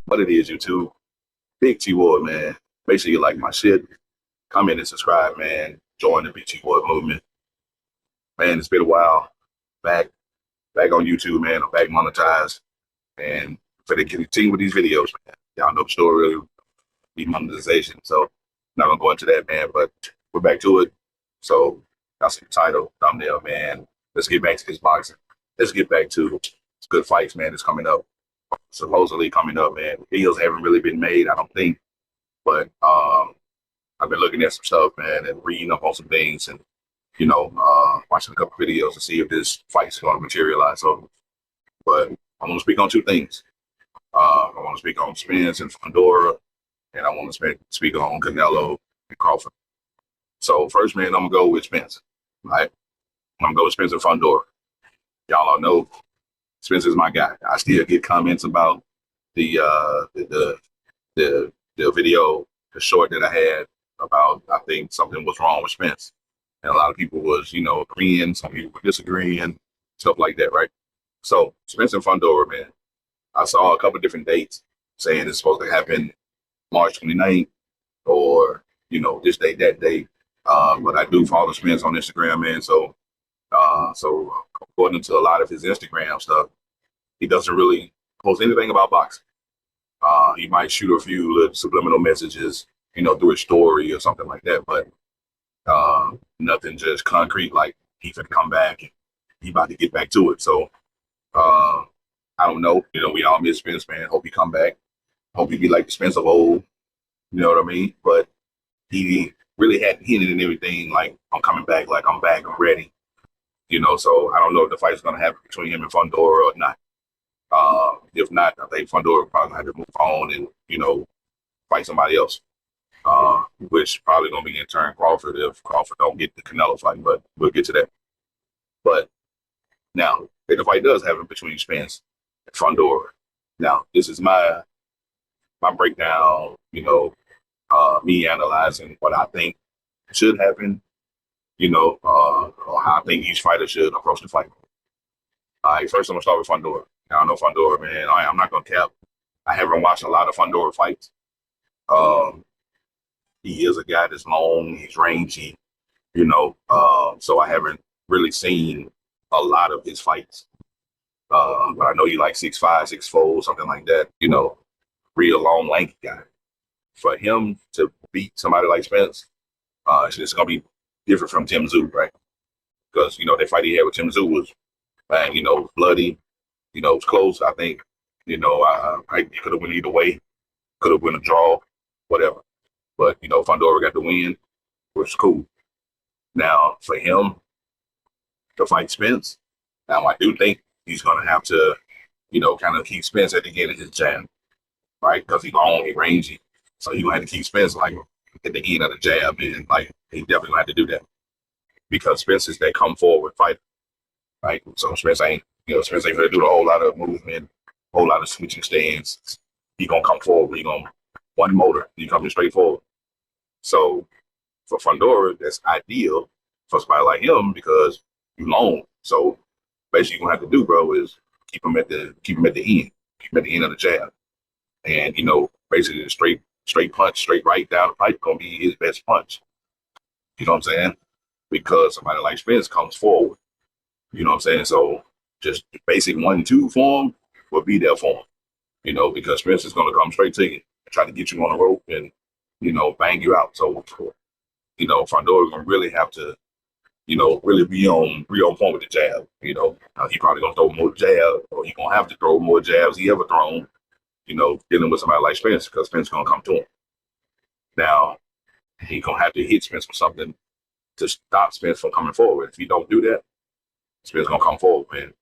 What it is, YouTube. Big T Ward, man. Make sure you like my shit. Comment and subscribe, man. Join the Big T Ward movement. Man, it's been a while. Back on YouTube, man. I'm back monetized. And for the continue with these videos, man. Y'all know the story, demonetization. So not gonna go into that, man, but we're back to it. So that's the title, thumbnail, man. Let's get back to this boxing. Let's get back to good fights, man. It's coming up. Supposedly coming up, man. Deals haven't really been made, I don't think. But I've been looking at some stuff, man, and reading up on some things and, watching a couple videos to see if this fight's going to materialize. So, but I want to speak on two things. I want to speak on Spence and Fundora, and I want to speak on Canelo and Crawford. So first, man, I'm going to go with Spence, right? I'm going to go with Spence and Fundora. Y'all all know Spence is my guy. I still get comments about the video, the short that I had about, I think something was wrong with Spence. And a lot of people was, agreeing, some people were disagreeing, stuff like that, right? So Spence and Fundora, man, I saw a couple different dates saying it's supposed to happen March 29th or, this date, that date. But I do follow Spence on Instagram, man. So according to a lot of his Instagram stuff, he doesn't really post anything about boxing. He might shoot a few little subliminal messages, through his story or something like that, but nothing just concrete like he's gonna come back and he about to get back to it. So I don't know. We all miss Spence, man. Hope he come back. Hope he be like the Spence of old. You know what I mean? But he really hadn't hinted and everything like I'm coming back, like I'm back, I'm ready. So I don't know if the fight's gonna happen between him and Fundora or not. If not, I think Fundora probably have to move on and, fight somebody else. Which probably gonna be in turn Crawford if Crawford don't get the Canelo fight, but we'll get to that. But now, if the fight does happen between Spence and Fundora, now this is my breakdown, me analyzing what I think should happen, or how I think each fighter should approach the fight. All right, first I'm gonna start with Fundora. Now, I know Fundora, man. I'm not gonna cap. I haven't watched a lot of Fundora fights. He is a guy that's long, he's rangy, so I haven't really seen a lot of his fights. But I know he like 6'5", 6'4", something like that, real long, lanky guy. For him to beat somebody like Spence, it's gonna be different from Tim Tszyu, right? Because, that fight he had with Tim Tszyu was, man, bloody, it was close. I think, I could have went either way, could have won a draw, whatever. But, Fundora got the win, which is cool. Now, for him to fight Spence, now I do think he's going to have to, kind of keep Spence at the end of his jab, right? Because he's long, he's rangy. So he's going to have to keep Spence, like, at the end of the jab. And, like, he definitely going to have to do that. Because Spence is that come forward fighter, right? So Spence ain't going to do a whole lot of movement, a whole lot of switching stands. He's going to come forward. He's going to one motor. He's coming straight forward. So for Fundora, that's ideal for somebody like him because you're long. So basically, you're gonna have to do, bro, is keep him at the end, keep him at the end of the jab, and basically the straight punch, straight right down the pipe, gonna be his best punch. You know what I'm saying? Because somebody like Spence comes forward. You know what I'm saying? So just basic 1-2 form will be there for him. Because Spence is gonna come straight to you and try to get you on the rope and bang you out. So, Fundora gonna really have to, really be on point with the jab. He probably gonna throw more jab, or he gonna have to throw more jabs he ever thrown. Dealing with somebody like Spence because Spence gonna come to him. Now, he gonna have to hit Spence with something to stop Spence from coming forward. If he don't do that, Spence gonna come forward, man.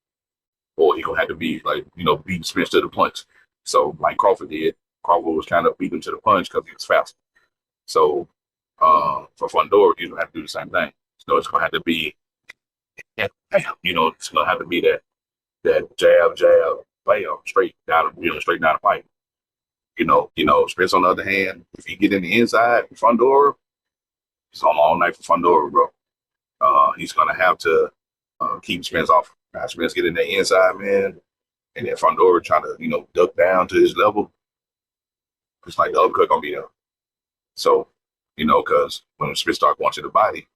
Or he gonna have to be like, beat Spence to the punch. So like Crawford did. Crawford was kind of beating him to the punch because he was faster. So for Fundora, he's gonna have to do the same thing. So it's gonna have to be, it's gonna have to be that jab, bam, straight down, straight down the pipe. Spence on the other hand, if he get in the inside, Fundora, it's on all night for Fundora, bro. He's gonna have to keep Spence off. Spence get in the inside, man, and then Fundora trying to, duck down to his level. it's like the uppercut gonna be there. So, because when Spence start going to the body,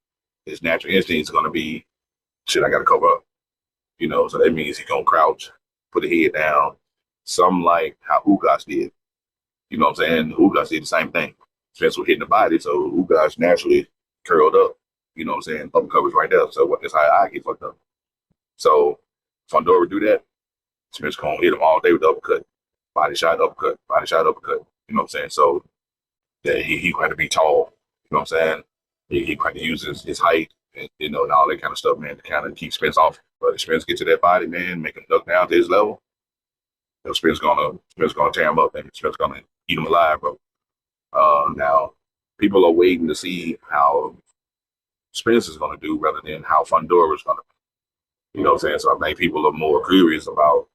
his natural instinct is gonna be, shit, I gotta cover up. So that means he's gonna crouch, put the head down, something like how Ugas did. You know what I'm saying? Ugas did the same thing. Spence was hitting the body, so Ugas naturally curled up. You know what I'm saying? Uppercut was right there. So that's how I get fucked up. So Fundora do that. Spence gonna hit him all day with the uppercut. Body shot, uppercut, body shot, uppercut. You know what I'm saying? So yeah, he going to be tall. You know what I'm saying? He going to use his height and and all that kind of stuff, man, to kind of keep Spence off. But if Spence get to that body, man, make him duck down to his level, Spence gonna tear him up, and Spence gonna eat him alive, bro. Now people are waiting to see how Spence is gonna do rather than how Fundora is gonna. You know what I'm saying? So I think people are more curious about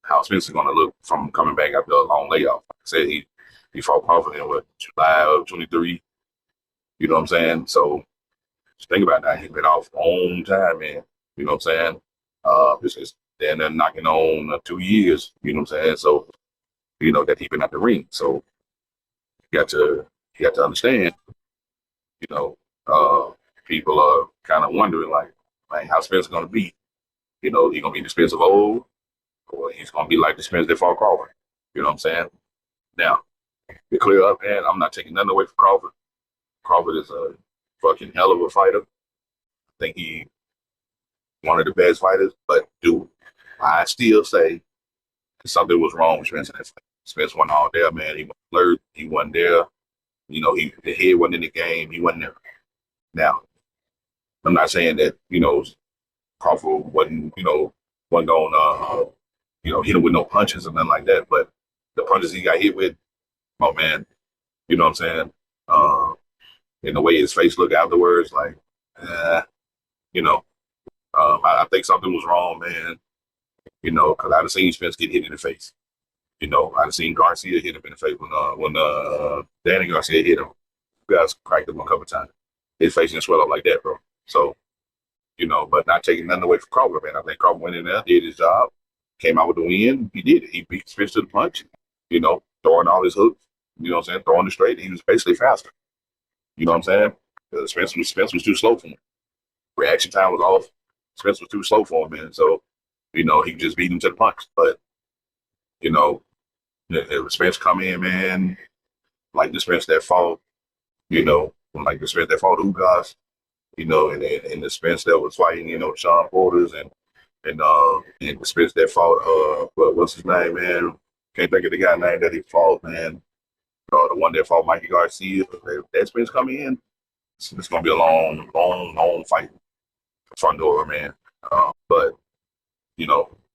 how Spence is gonna look from coming back after a long layoff. Like I said, he fought Crawford in July of 23. You know what I'm saying? So just think about that. He's been off a long time, man. You know what I'm saying? It's then they're knocking on 2 years. You know what I'm saying? So that he's been at the ring. So you got to understand. You know, people are kind of wondering like, man, how Spence gonna be? He gonna be the Spence of old, or he's gonna be like the Spence that fought Crawford. You know what I'm saying? Now, to clear up, man, I'm not taking nothing away from Crawford. Crawford is a fucking hell of a fighter. I think he one of the best fighters, but dude, I still say something was wrong with Spence in that fight. Spence wasn't all there, man. He was alert. He wasn't there. The head wasn't in the game. He wasn't there. Now, I'm not saying that, Crawford wasn't going hit him with no punches or nothing like that, but the punches he got hit with, oh man, you know what I'm saying? And the way his face looked afterwards, like, you know, I think something was wrong, man. Because I've seen Spence get hit in the face. I've seen Garcia hit him in the face when Danny Garcia hit him. You guys cracked him a couple times. His face didn't swell up like that, bro. So, but not taking nothing away from Crawford, man. I think Crawford went in there, did his job, came out with the win. He did it. He beat Spence to the punch, throwing all his hooks, you know what I'm saying, throwing it straight. He was basically faster. You know what I'm saying? Spence was too slow for him. Reaction time was off. Spence was too slow for him, man. So, he just beat him to the punch. But, if Spence come in, man, like the Spence that fought, like the Spence that fought Ugas, and the Spence that was fighting, Sean Porters and the Spence that fought what's his name, man? Can't think of the guy name that he fought, man. The one that fought Mikey Garcia. That Spence come in, it's gonna be a long, long, long fight for Fundora, man. But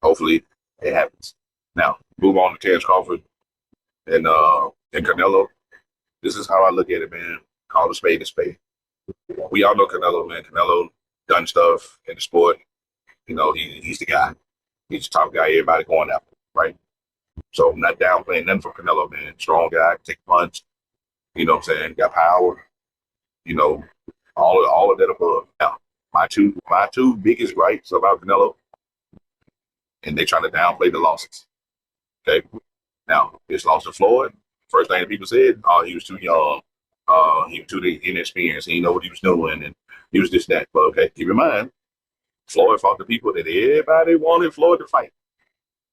hopefully it happens. Now, move on to Terrence Crawford and Canelo. This is how I look at it, man. Call a spade a spade. We all know Canelo, man. Canelo done stuff in the sport. He's the guy. He's the top guy everybody going after, right? So I'm not downplaying nothing for Canelo, man. Strong guy, take punch. You know what I'm saying? Got power. All of that above. Now, my two biggest gripes about Canelo, and they trying to downplay the losses. Okay. Now, this loss to Floyd, first thing that people said, oh, he was too young. He was too inexperienced. He didn't know what he was doing, and he was this, that. But okay, keep in mind, Floyd fought the people that everybody wanted Floyd to fight.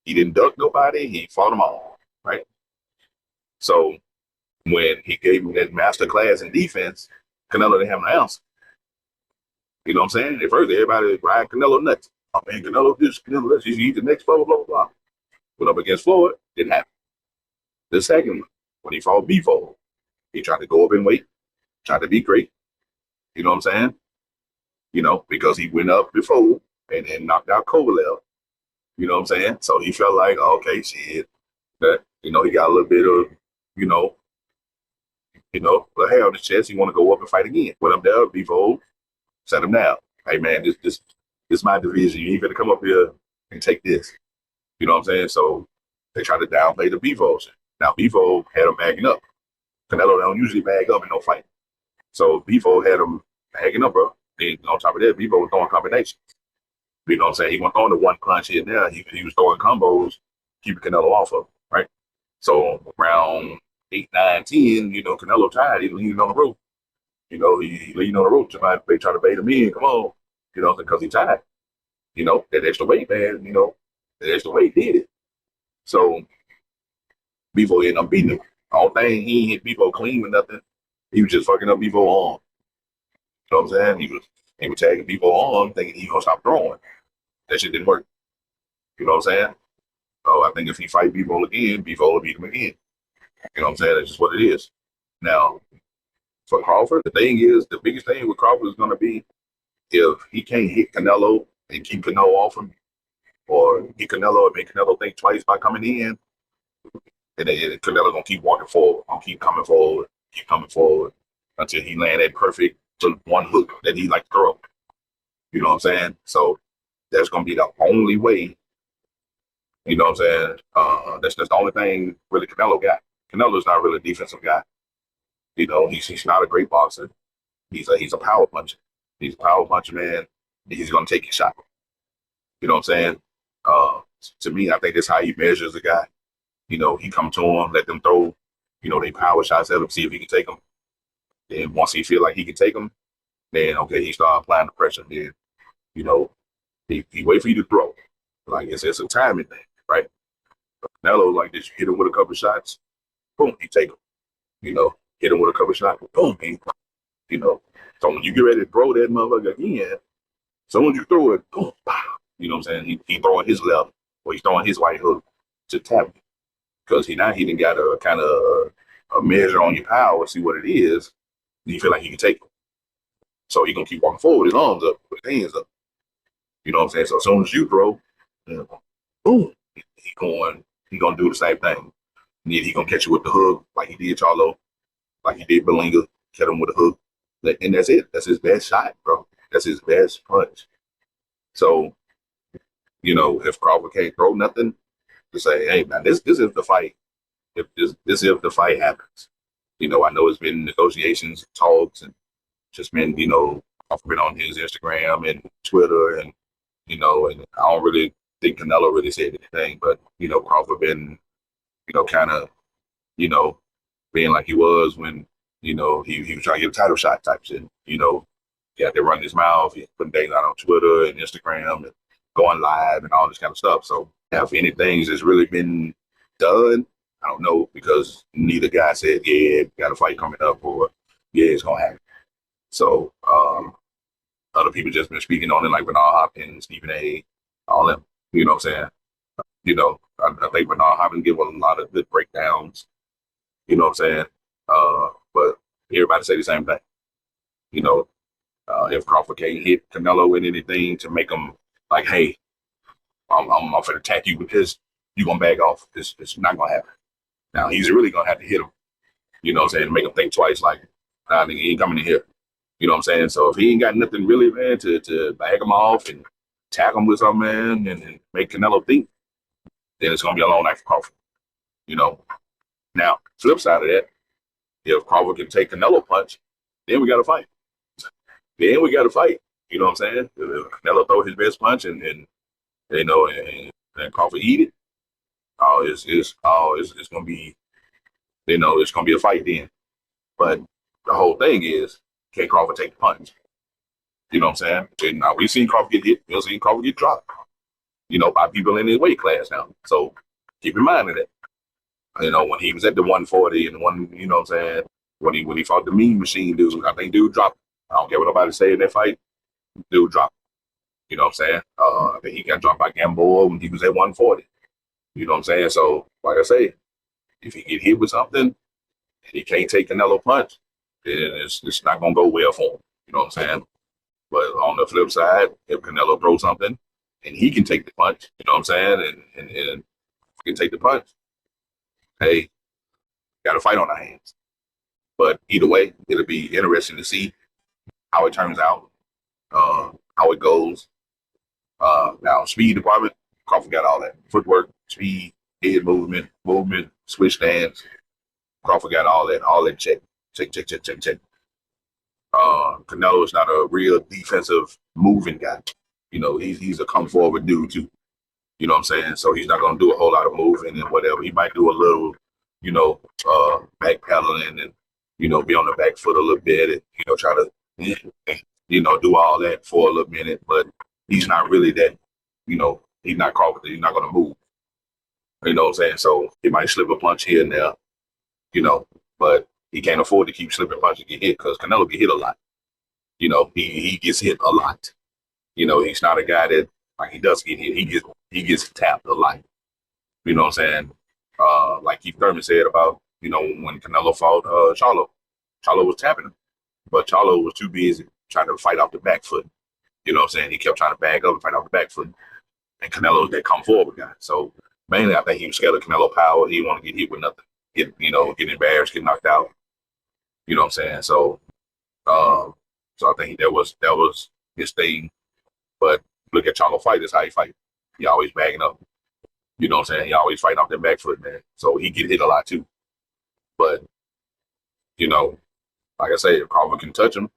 He didn't duck nobody. He fought them all, right? So when he gave him that master class in defense, Canelo didn't have an answer. You know what I'm saying? At first, everybody ride Canelo nuts. Oh, man, Canelo this, Canelo that. He's the next blah, blah, blah, blah. Went up against Floyd, didn't happen. The second one, when he fought Bifo, he tried to go up in weight, tried to be great. You know what I'm saying? Because he went up before and knocked out Kovalev. You know what I'm saying? So he felt like, okay, shit, that, he got a little bit of, the hair on his chest. He want to go up and fight again. Went up there, Bifo, set him down. Hey, man, this my division. You ain't gonna come up here and take this. You know what I'm saying? So they try to downplay the Bifo. Now, Bifo had him backing up. Canelo don't usually bag up in no fight. So Bifo had him bagging up, bro. And on top of that, Bifo was throwing combinations. You know what I'm saying? He wasn't throwing the one punch here and there. He was throwing combos, keeping Canelo off of him, right? So around 8, 9, 10, Canelo tired. He's leaning on the rope. He leaning on the rope. Somebody they try to bait him in. Come on, because he tired. That extra weight, man. That extra weight did it. So Bevo ended up beating him. All thing he ain't hit Bevo clean or nothing. He was just fucking up Bevo arm. You know what I'm saying? He was tagging Bevo arm, thinking he gonna stop throwing. That shit didn't work. You know what I'm saying? So I think if he fight Bevo again, Bevo will beat him again. You know what I'm saying? That's just what it is. Now, for Crawford, the biggest thing with Crawford is going to be if he can't hit Canelo and keep Canelo off him, or hit Canelo and make Canelo think twice by coming in, and then Canelo going to keep walking forward, keep coming forward until he land that perfect one hook that he like to throw. You know what I'm saying? So that's going to be the only way. You know what I'm saying? That's the only thing really Canelo got. Canelo's not really a defensive guy. He's not a great boxer. He's a power puncher. He's a power puncher, man. He's gonna take his shot. You know what I'm saying? To me, I think that's how he measures a guy. He come to him, let them throw, they power shots at him, see if he can take them. Then once he feel like he can take them, then okay, he start applying the pressure. Then, he wait for you to throw. Like it's a timing thing, right? Canelo, like this, hit him with a couple shots, boom, he take him. Hit him with a couple shots, boom, So when you get ready to throw that motherfucker again, so when you throw it, boom, pow, you know what I'm saying? He throwing his left, or he's throwing his right hook to tap you. Because he done got a kind of a measure on your power, see what it is, and you feel like he can take it. So he gonna keep walking forward, his arms up, with his hands up. You know what I'm saying? So as soon as you throw, boom, he gonna do the same thing. And then he gonna catch you with the hook, like he did Charlo, like he did Berlinga, catch him with a hook. And that's it. That's his best shot, bro. That's his best punch. So, if Crawford can't throw nothing, to say, hey, man, this is the fight. If if the fight happens, I know it's been negotiations, talks, and just been, Crawford been on his Instagram and Twitter, and and I don't really think Canelo really said anything, but Crawford been, kind of, being like he was when, he was trying to get a title shot type shit. He had to run his mouth, he putting things out on Twitter and Instagram and going live and all this kind of stuff. So if anything's just really been done, I don't know, because neither guy said, yeah, got a fight coming up, or yeah, it's gonna happen. So other people just been speaking on it, like Bernard Hopkins, Stephen A, all them. You know what I'm saying? I think Bernard Hopkins give a lot of good breakdowns. You know what I'm saying? But everybody say the same thing. If Crawford can't hit Canelo with anything to make him like, hey, I'm gonna attack you with this, you're gonna back off. It's not gonna happen. Now he's really gonna have to hit him, to make him think twice, like, nah, nigga, he ain't coming in here. You know what I'm saying? So if he ain't got nothing really, man, to back him off and tag him with something, man, and make Canelo think, then it's gonna be a long night for Crawford. Now, flip side of that, if Crawford can take Canelo punch, then we got to fight. You know what I'm saying? If Canelo throw his best punch and Crawford eat it, it's gonna be, it's gonna be a fight then. But the whole thing is, can Crawford take the punch? You know what I'm saying? Now we've seen Crawford get hit, we've seen Crawford get dropped, by people in his weight class now. So keep in mind of that. When he was at the 140 and one, you know what I'm saying, when he fought the Mean Machine dude, I think dude dropped. I don't care what nobody say in that fight, dude dropped. You know what I'm saying? I think he got dropped by Gamboa when he was at 140. You know what I'm saying? So, like I say, if he get hit with something and he can't take Canelo punch, then it's not gonna go well for him. You know what I'm saying? But on the flip side, if Canelo throws something and he can take the punch, you know what I'm saying, and can take the punch, hey, got a fight on our hands. But either way, it'll be interesting to see how it turns out, how it goes. Now, speed department, Crawford got all that. Footwork, speed, head movement, switch stance. Crawford got all that check. Check. Canelo is not a real defensive moving guy. He's a come forward dude too. You know what I'm saying? So he's not going to do a whole lot of moving and whatever. He might do a little backpedaling and, be on the back foot a little bit and, try to, do all that for a little minute. But he's not really that, he's not Crawford. He's not going to move. You know what I'm saying? So he might slip a punch here and there, but he can't afford to keep slipping punches and get hit because Canelo get hit a lot. He gets hit a lot. He's not a guy that like he does get hit. He gets tapped a lot. You know what I'm saying? Like Keith Thurman said about, when Canelo fought Charlo. Charlo was tapping him, but Charlo was too busy trying to fight off the back foot. You know what I'm saying? He kept trying to back up and fight off the back foot. And Canelo's that come forward guy. So mainly I think he was scared of Canelo power. He didn't want to get hit with nothing. Get embarrassed, get knocked out. You know what I'm saying? So I think that was his thing. But look at Charlo fight, that's how he fight. He always bagging up. You know what I'm saying? He always fighting off that back foot, man. So he get hit a lot too. But, like I say, if Crawford can touch him,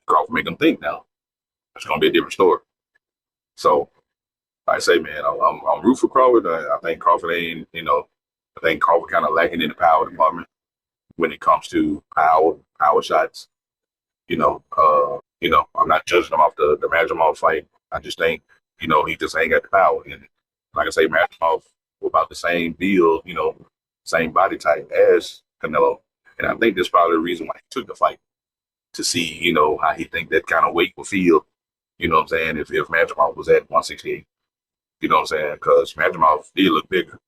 Crawford make him think now. It's gonna be a different story. So like I say, man, I'm root for Crawford. I think Crawford ain't, I think Crawford kind of lacking in the power department when it comes to power shots. I'm not judging him off the Majimov fight. I just think, he just ain't got the power. And like I say, Majimov was about the same build, same body type as Canelo. And I think that's probably the reason why he took the fight to see, how he think that kind of weight will feel. You know what I'm saying? If Majimov was at 168, you know what I'm saying? Because Majimov did look bigger.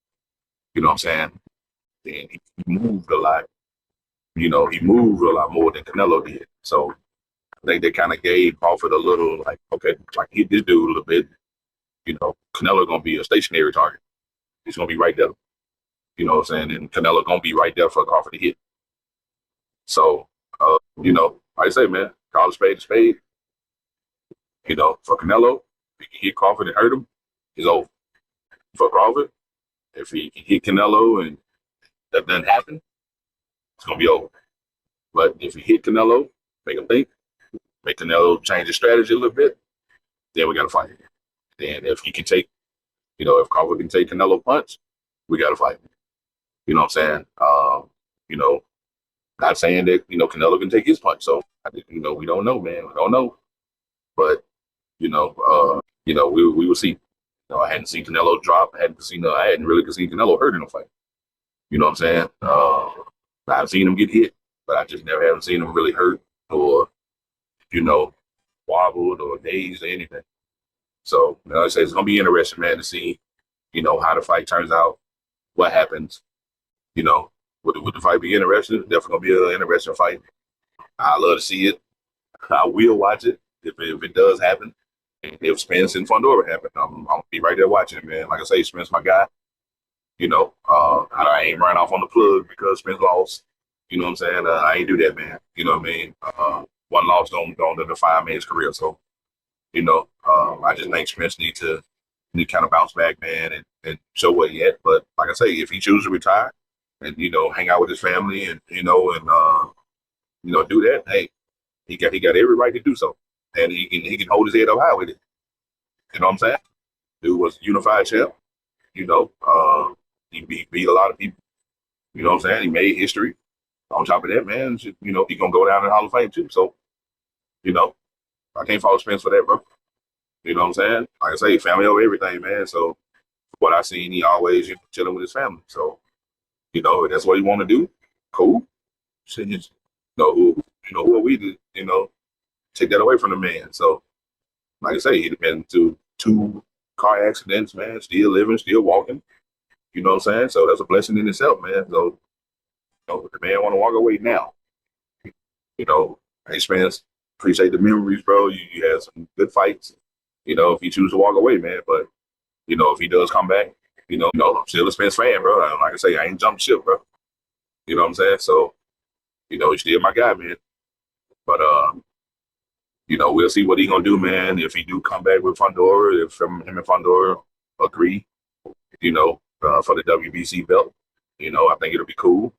You know what I'm saying? And he moved a lot. He moved a lot more than Canelo did. So I think they kind of gave Crawford a little like, okay, like hit this dude a little bit. Canelo gonna be a stationary target. He's gonna be right there. You know what I'm saying? And Canelo gonna be right there for Crawford to hit. So, like I say, man, call a spade a spade. For Canelo, if he can hit Crawford and hurt him, it's over. For Crawford, if he can hit Canelo and that doesn't happen, it's gonna be over. But if he hit Canelo, make him think, make Canelo change his strategy a little bit, then we got to fight. Then if he can take, if Crawford can take Canelo punch, we got to fight. You know what I'm saying? Not saying that, Canelo can take his punch. So, we don't know, man. We don't know. But, we will see. I hadn't seen Canelo drop. I hadn't really seen Canelo hurt in a fight. You know what I'm saying? I've seen him get hit, but I just never haven't seen him really hurt or, wobbled or dazed or anything. So, like I say, it's going to be interesting, man, to see, how the fight turns out, what happens. Would the fight be interesting? It's definitely going to be an interesting fight. I love to see it. I will watch it if it does happen. If Spence and Fundora happen, I'm going to be right there watching it, man. Like I say, Spence my guy. I ain't run off on the plug because Spence lost. You know what I'm saying? I ain't do that, man. You know what I mean? One loss don't define man's career. So, I just think Spence need to kind of bounce back, man, and show what he had. But like I say, if he chooses to retire and, hang out with his family and, do that, hey, he got every right to do so. And he can hold his head up high with it. You know what I'm saying? Dude was a unified champ. He beat a lot of people. You know what I'm saying? He made history. On top of that, man, he gonna go down in the Hall of Fame too. So, I can't fault Spence for that, bro. You know what I'm saying? Like I say, family over everything, man. So, what I seen, he always chilling with his family. So, if that's what he want to do, cool. Shit, who are we to, take that away from the man? So, like I say, he'd been to 2 car accidents, man. Still living, still walking. You know what I'm saying? So that's a blessing in itself, man. So, if the man want to walk away now, hey, Spence, appreciate the memories, bro. You had some good fights. If you choose to walk away, man. But, if he does come back, I'm still a Spence fan, bro. Like I say, I ain't jumped ship, bro. You know what I'm saying? So, he's still my guy, man. But, we'll see what he gonna do, man. If he do come back with Fundora, if him and Fundora agree, for the WBC belt, I think it'll be cool.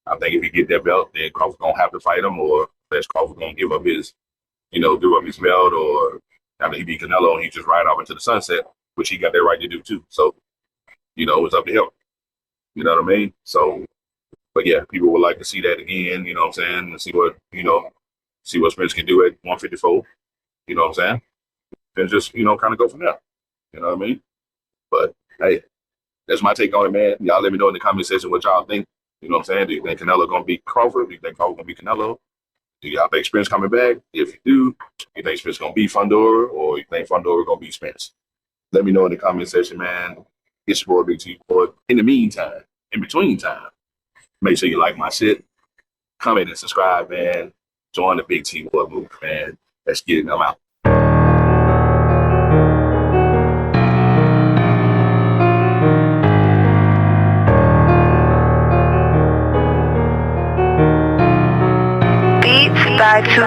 I think if he get that belt, then Crawford gonna have to fight him, or unless Crawford gonna give up his belt, or after he beat Canelo and he just ride off into the sunset, which he got that right to do too. So, it's up to him. You know what I mean? So, but yeah, people would like to see that again. You know what I'm saying? And see what Spence can do at 154. You know what I'm saying? And just kind of go from there. You know what I mean? But hey, that's my take on it, man. Y'all let me know in the comment section what y'all think. You know what I'm saying? Do you think Canelo gonna beat Crawford? Do you think Crawford gonna beat Canelo? Do y'all think Spence coming back? If you do, you think Spence gonna beat Fundora, or you think Fundora gonna beat Spence? Let me know in the comment section, man. It's your boy Big T Boy. In the meantime, in between time, make sure you like my shit, comment and subscribe, man. Join the Big T Boy movement, man. Let's get it. I'm out. Beats by 2